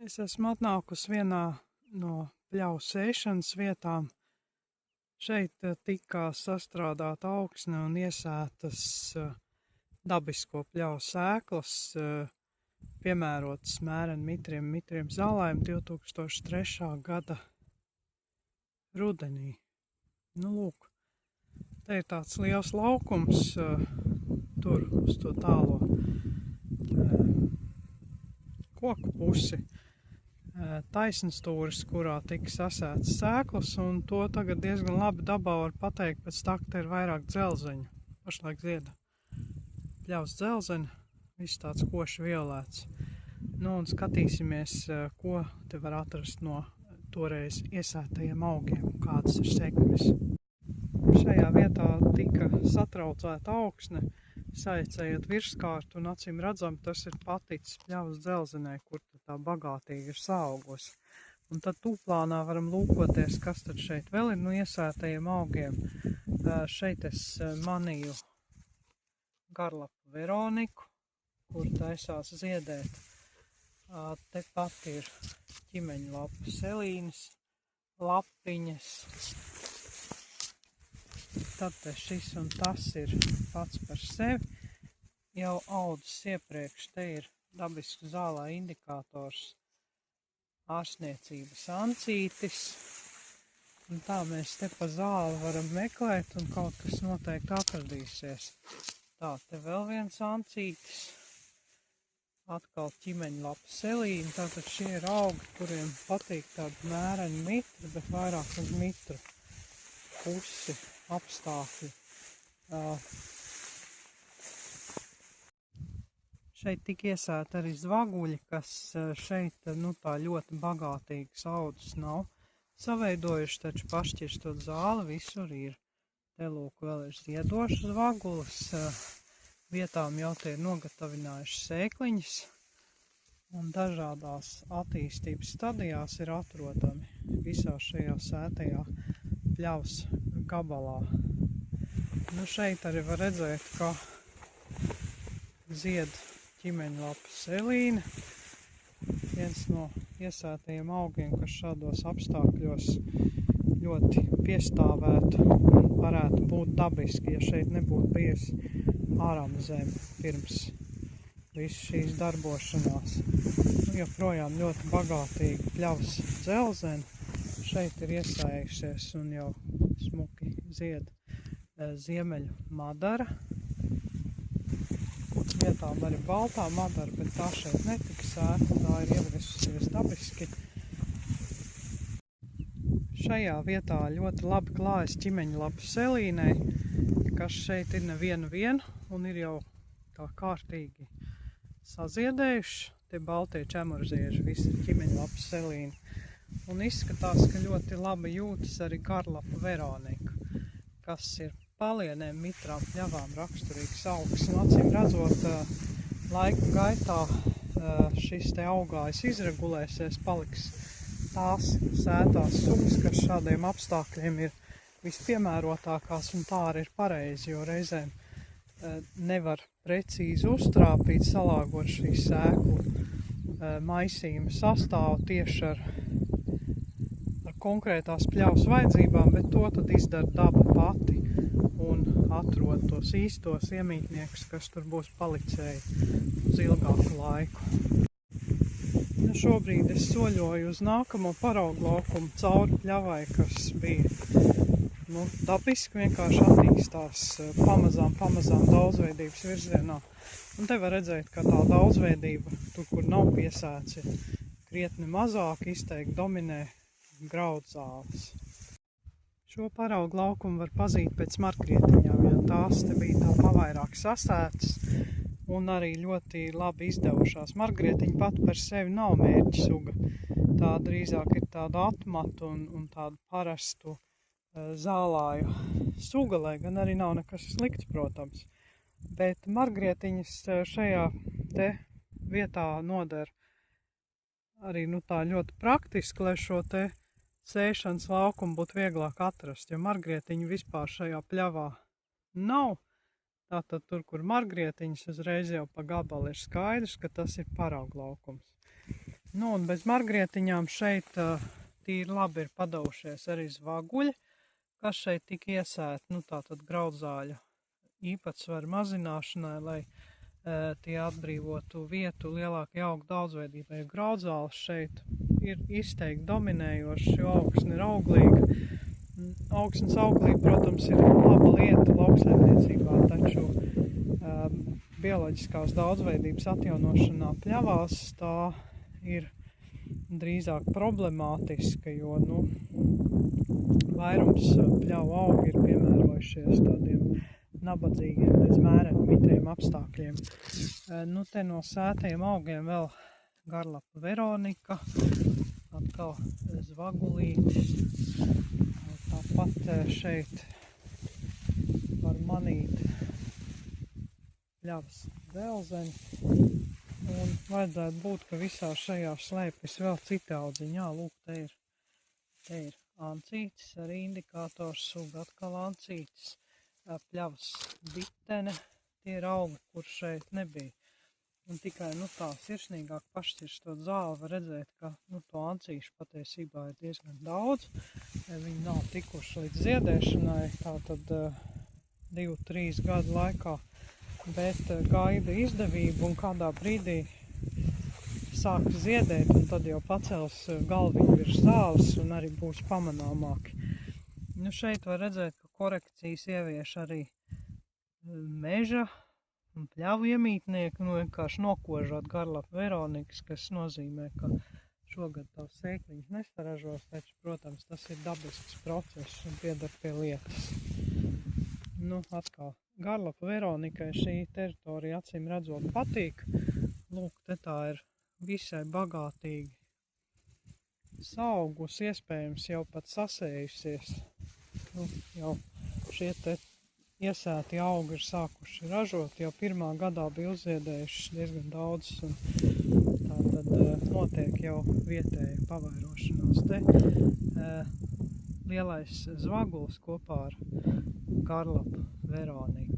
Es esmu atnākusi vienā no pļavu sēšanas vietām. Šeit tika sastrādāta augsne un iesētas dabisko pļavu sēklas, piemērotas mēreni mitriem zālēm 2003. gada rudenī. Nu, lūk, te ir tāds liels laukums, tur uz to tālo koku pusi. Taisnstūris, kurā tika sasētas sēklas, un to tagad diezgan labi dabā var pateikt, pēc tā, ka te ir vairāk dzelzeņu. Pašlaik zieda pļavas dzelzeni, viss tāds koši violēts. Nu, un skatīsimies, ko te var atrast no toreiz iesētajiem augiem, kādas ir sekmes. Šajā vietā tika satraucēta augsne, saicējot virskārtu, un acīm redzam, tas ir paticis pļavas dzelzenē, kur tā bagātīgi ir saaugusi. Un tad tūplānā varam lūkoties, kas tad šeit vēl ir no iesētajiem augiem. Šeit es manīju garlapu Veroniku, kur taisās ziedēt. Tepat ir ķimeņlapu selīnes, lapiņas. Tad šis un tas ir pats par sevi jau audzis iepriekš. Te ir dabisku zālā indikators ārstniecības ancītis. Un tā mēs te pa zāli varam meklēt un kaut kas noteikti atradīsies. Tā, te vēl viens ancītis. Atkal ķimeņlapa selīna. Tātad šie ir augi, kuriem patīk tādi mēreni mitri, bet vairāk uz mitru pusi apstākļi. Šeit tika iesēta arī zvaguļi, kas šeit tā ļoti bagātīgas audzes nav saveidojuši, taču pašķirstot zāli visur ir. Te lūk vēl ir ziedošas zvagulis, vietām jau te ir nogatavinājuši sēkliņas un dažādās attīstības stadijās ir atrodami visā šajā sētajā pļavas gabalā. Nu, šeit arī var redzēt, ka zied ķimeņlapa selīne, viens no iesētajiem augiem, kas šādos apstākļos ļoti piestāvētu un varētu būt dabiski, ja šeit nebūtu bijusi āramzeme pirms visu šīs darbošanās. Nu, joprojām ļoti bagātīgi pļavas dzelzeni. Šeit ir iesējusies un jau smuki zied ziemeļu madara. Vietām arī baltā madara, bet tā šeit netika sēta, tā ir ievrisusies dabiski. Šajā vietā ļoti labi klājas ķimeņlapu selīnei, kas šeit ir nevienu un ir jau tā kārtīgi saziedējuši. Tie baltie čemurzieži, visi ir ķimeņlapu selīni. Un izskatās, ka ļoti labi jūtas arī garlapa Veronika, kas ir palienēm mitrām pļavām raksturīgs augs. Un acīm redzot, laika gaitā šis te augājs izregulēsies, paliks tās sētās sugas, kas šādiem apstākļiem ir vispiemērotākās, un tā arī ir pareizi, jo reizēm nevar precīzi uztrāpīt, salāgot šī sēklu maisījuma sastāvu tieši ar konkrētās pļavas vajadzībām, bet to tad izdara daba pati un atrod tos īstos iemītniekus, kas tur būs palicēji uz ilgāku laiku. Nu, šobrīd es soļoju uz nākamo paraugu laukumu cauri pļavai, kas bija dabiski vienkārši attīstās pamazām daudzveidības virzienā. Un te var redzēt, ka tā daudzveidība, tur, kur nav piesēts, ir krietni mazāk, izteikti dominē graudzāles. Šo paraugu laukumu var pazīt pēc markrietiņām, jo tās te bija tā pavairāk sasētas un arī ļoti labi izdevušās. Markrietiņa pat par sevi nav mērķa suga. Tā drīzāk ir tāda atmatu un tādu parastu zālāju suga, lai gan arī nav nekas slikts, protams. Bet markrietiņas šajā te vietā noder arī tā ļoti praktiski, lai šo te sēšanas laukumu būtu vieglāk atrast, jo markrietiņu vispār šajā pļavā nav. Tātad tur, kur markrietiņas uzreiz jau pa gabalu ir skaidrs, ka tas ir paraugu laukums. Nu, un bez margrietiņām šeit tīri labi ir padaušies arī zvaguļi, kas šeit tika iesēti, nu tātad graudzāļu īpatsvaru mazināšanai, lai tie atbrīvotu vietu lielākai augu daudzveidībai. Graudzāles šeit ir izteikti dominējošas, jo augsne ir auglīga. Augsnes auglība, protams, ir laba lieta lauksaimniecībā, taču bioloģiskās daudzveidības atjaunošanā pļavās tā ir drīzāk problemātiska, jo vairums pļavu augi ir piemērojušies tādiem nabadzīgiem, līdz mēriem mitriem apstākļiem. Te no sētajiem augiem vēl garlapa Veronika, atkal zvagulītis. Tāpat šeit var manīt pļavas dzelzeni. Un vajadzētu būt, ka visā šajā slēpjas vēl citi audziņi. Jā, lūk, te ir ancītis, arī indikators suga, atkal ancītis, pļavas bitene. Tie ir augi, kur šeit nebija. Un tikai tā sirsnīgāk pašķirstot zāli var redzēt, ka to ancīšu patiesībā ir diezgan daudz. Viņi nav tikuši līdz ziedēšanai, tātad 2-3 gadu laikā. Bet gaida izdevību un kādā brīdī sāk ziedēt, un tad jau pacels galviņu virs zāles un arī būs pamanāmāki. Šeit var redzēt, ka korekcijas ievieš arī meža un pļavu iemītnieki, vienkārši nokožot garlapu Veronikas, kas nozīmē, ka šogad tās sēkliņas nestaražos, taču, protams, tas ir dabisks process un pieder pie lietas. Atkal garlapa Veronikai šī teritorija acīm redzot patīk. Lūk, te tā ir visai bagātīgi saugus, iespējams jau pat sasējusies. Jau šie te iesēti augi ir sākuši ražot, jau pirmā gadā bija uzziedējuši diezgan daudz, un tātad notiek jau vietēja pavairošanās. Te lielais zvaguls kopā ar garlapu Veroniku.